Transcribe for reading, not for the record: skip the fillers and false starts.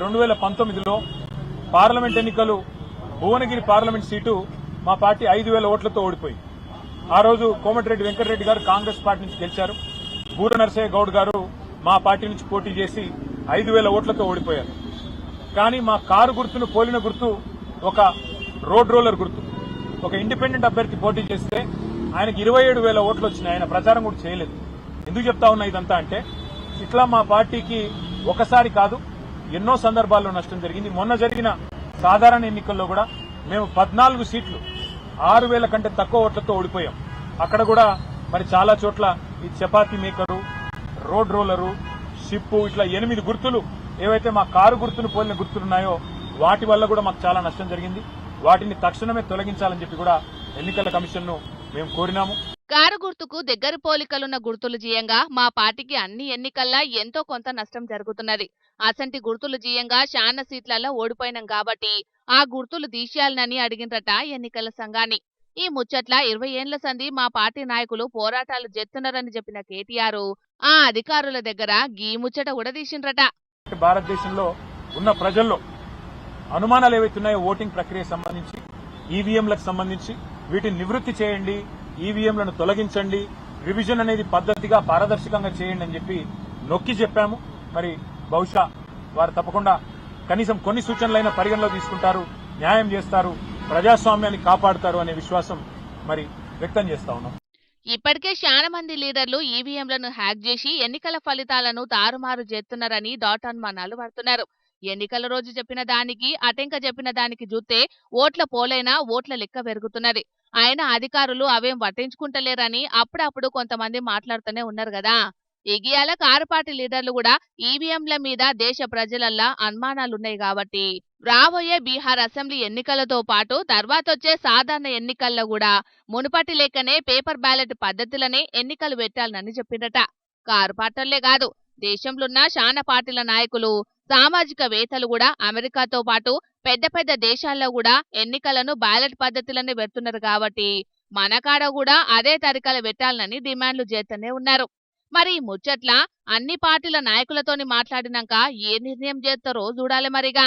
2019లో parliament ఎన్నికలు Bhuvanagiri parliament seat మా party 5,000 ఓట్లతో ఓడిపోయింది. ఆ రోజు కోమటిరెడ్డి వెంకటరెడ్డి గారు కాంగ్రెస్ పార్టీ నుంచి గెలిచారు. బూర నరసయ్య గౌడ్ గారు మా పార్టీ నుంచి పోటీ చేసి 5,000 ఓట్లతో ఓడిపోయారు. కానీ మా కారు గుర్తును పోలిన గుర్తు ఒక రోడ్ రోలర్ గుర్తు. ఒక ఇండిపెండెంట్ అభ్యర్థి పోటీ చేస్తే ఆయనకు 27,000 ఓట్లు వచ్చినాయి. ఆయన ప్రచారం కూడా చేయలేదు. ఎందుకు చెప్తా ఉన్నా ఇదంతా అంటే ఇట్లా మా పార్టీకి ఒకసారి కాదు ఎన్నో సందర్భాల్లో నష్టం జరిగింది. మొన్న జరిగిన సాధారణ ఎన్నికల్లో కూడా మేము 14 సీట్లు 6,000 కంటే తక్కువ ఓట్లతో ఓడిపోయాం. అక్కడ కూడా మరి చాలా చోట్ల ఈ chapati maker, road roller, ship ఇట్లా 8 గుర్తులు ఏవైతే మా కారు గుర్తును పోలిన గుర్తులున్నాయో వాటి వల్ల కూడా మాకు చాలా నష్టం జరిగింది. వాటిని తక్షణమే తొలగించాలని చెప్పి కూడా ఎన్నికల కమిషన్ ను మేము కోరినాము. కారు గుర్తుకు దగ్గర పోలికలున్న గుర్తులు జీయంగా మా పార్టీకి అన్ని ఎన్నికల్లా ఎంతో కొంత నష్టం జరుగుతున్నది. అసంటి గుర్తులు జీయంగా శాన సీట్లలో ఓడిపోయినాం కాబట్టి ఆ గుర్తులు తీసేయాలని అడిగినరట ఎన్నికల సంఘాన్ని. ఈ ముచ్చట్ల 20 ఏండ్ల సంది మా పార్టీ నాయకులు పోరాటాలు చేస్తున్నారని చెప్పిన కేటీఆర్ ఆ అధికారుల దగ్గర గీ ముచ్చట కూడా తీసిండ్రట. భారతదేశంలో ఉన్న ప్రజల్లో అనుమానాలు ఏవైతున్నాయో ఓటింగ్ ప్రక్రియ సంబంధించి ఈవీఎంలకు సంబంధించి వీటిని నివృత్తి చేయండి, ఈవీఎంలను తొలగించండి, రివిజన్ అనేది పద్ధతిగా పారదర్శకంగా చేయండి అని చెప్పి నొక్కి చెప్పాము. మరి బహుశా వారు తప్పకుండా కనీసం కొన్ని సూచనలైన పరిగణలో తీసుకుంటారు, న్యాయం చేస్తారు, ప్రజాస్వామ్యాన్ని కాపాడుతారు అనే విశ్వాసం మరి వ్యక్తం చేస్తా ఉన్నాం. ఇప్పటికే చాలా మంది లీడర్లు ఈవీఎంలను హ్యాక్ చేసి ఎన్నికల ఫలితాలను తారుమారు చేస్తున్నారని అనుమానాలు పడుతున్నారు. ఎన్నికల రోజు చెప్పిన దానికి అటెంక చెప్పిన దానికి చూస్తే ఓట్ల పోలైనా ఓట్ల లెక్క పెరుగుతున్నది. ఆయన అధికారులు అవేం పట్టించుకుంటలేరని అప్పుడప్పుడు కొంతమంది మాట్లాడుతూనే ఉన్నారు కదా. ఇగియాల కారు పార్టీ లీడర్లు కూడా ఈవీఎంల మీద దేశ ప్రజలల్లా అనుమానాలున్నాయి కాబట్టి రాబోయే బీహార్ అసెంబ్లీ ఎన్నికలతో పాటు తర్వాతొచ్చే సాధారణ ఎన్నికల్లో కూడా మునుపటి లెక్కనే పేపర్ బ్యాలెట్ పద్ధతులనే ఎన్నికలు పెట్టాలని చెప్పిండట. కారు పార్టీలే కాదు, దేశంలోన్న శాన పార్టీల నాయకులు, సామాజికవేత్తలు కూడా అమెరికాతో పాటు పెద్ద పెద్ద దేశాల్లో కూడా ఎన్నికలను బ్యాలెట్ పద్ధతులనే పెడుతున్నారు కాబట్టి మన కాడ కూడా అదే తరికలు పెట్టాలని డిమాండ్లు చేస్తూనే ఉన్నారు. మరి ఈ ముచ్చట్ల అన్ని పార్టీల నాయకులతోని మాట్లాడినాక ఏ నిర్ణయం చేస్తారో చూడాలి మరిగా.